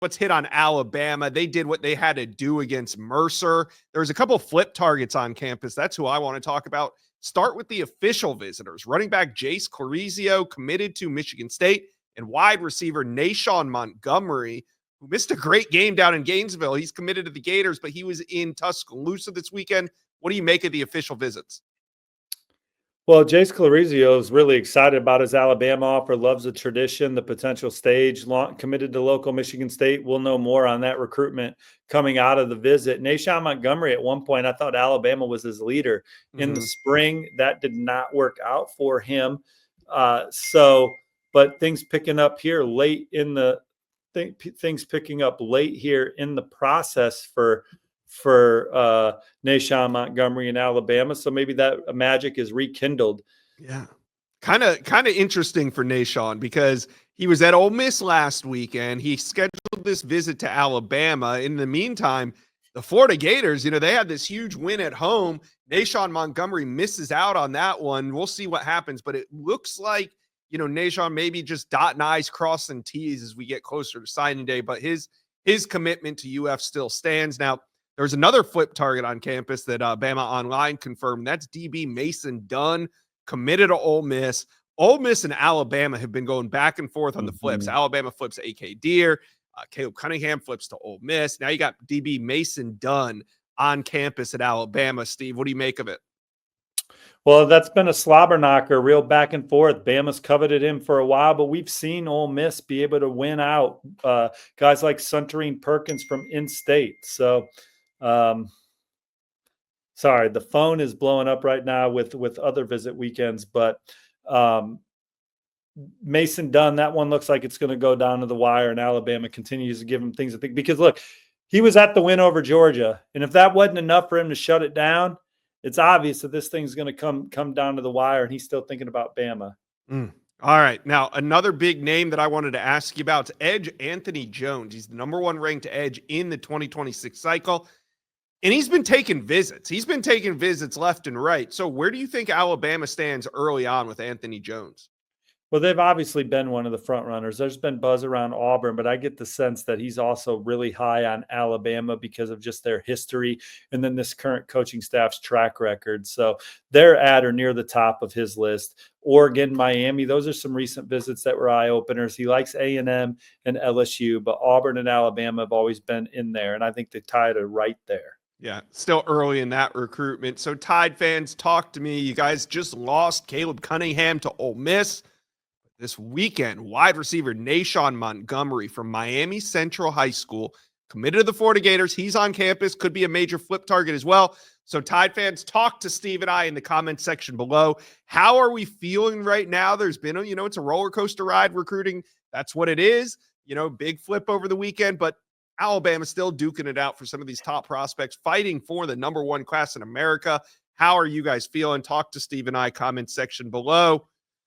let's hit on Alabama. They did what they had to do against Mercer. There's a couple flip targets on campus. That's who I want to talk about. Start with the official visitors. Running back Jace Clarizio committed to Michigan State, and wide receiver Nashawn Montgomery, who missed a great game down in Gainesville. He's committed to the Gators, but he was in Tuscaloosa this weekend. What do you make of the official visits? Well, Jace Clarizio is really excited about his Alabama offer, loves the tradition, the potential stage, committed to local Michigan State. We'll know more on that recruitment coming out of the visit. Nashawn Montgomery, at one point, I thought Alabama was his leader in the spring. That did not work out for him. But things picking up here late in the things picking up late here in the process for Nashawn Montgomery in Alabama. So maybe that magic is rekindled. Yeah. Kind of interesting for Nashawn because he was at Ole Miss last weekend. He scheduled this visit to Alabama. In the meantime, the Florida Gators, they had this huge win at home. Nashawn Montgomery misses out on that one. We'll see what happens, but it looks like, Nashawn maybe just dotting I's, crossing T's as we get closer to signing day, but his commitment to UF still stands. Now, there's another flip target on campus that Bama Online confirmed. That's DB Mason Dunn, committed to Ole Miss. Ole Miss and Alabama have been going back and forth on the flips. Alabama flips A.K. Deere. Caleb Cunningham flips to Ole Miss. Now you got DB Mason Dunn on campus at Alabama. Steve, what do you make of it? Well, that's been a slobber knocker, real back and forth. Bama's coveted him for a while, but we've seen Ole Miss be able to win out guys like Suntarine Perkins from in-state. So, sorry, the phone is blowing up right now with other visit weekends, but Mason Dunn, that one looks like it's going to go down to the wire, and Alabama continues to give him things to think. Because, look, he was at the win over Georgia, and if that wasn't enough for him to shut it down, it's obvious that this thing's going to come down to the wire, and he's still thinking about Bama. All right. Now, another big name that I wanted to ask you about is edge Anthony Jones. He's the number 1 ranked edge in the 2026 cycle, and he's been taking visits. He's been taking visits left and right. So where do you think Alabama stands early on with Anthony Jones? Well, they've obviously been one of the front runners. There's been buzz around Auburn, but I get the sense that he's also really high on Alabama because of just their history and then this current coaching staff's track record. So they're at or near the top of his list. Oregon, Miami, those are some recent visits that were eye-openers. He likes A&M and LSU, but Auburn and Alabama have always been in there, and I think the Tide are right there. Yeah, still early in that recruitment. So Tide fans, talk to me. You guys just lost Caleb Cunningham to Ole Miss. This weekend, wide receiver Nashawn Montgomery from Miami Central High School, committed to the Florida Gators. He's on campus, could be a major flip target as well. So Tide fans, talk to Steve and I in the comments section below. How are we feeling right now? There's been it's a roller coaster ride recruiting. That's what it is. Big flip over the weekend, but Alabama still duking it out for some of these top prospects, fighting for the number 1 class in America. How are you guys feeling? Talk to Steve and I, comment section below.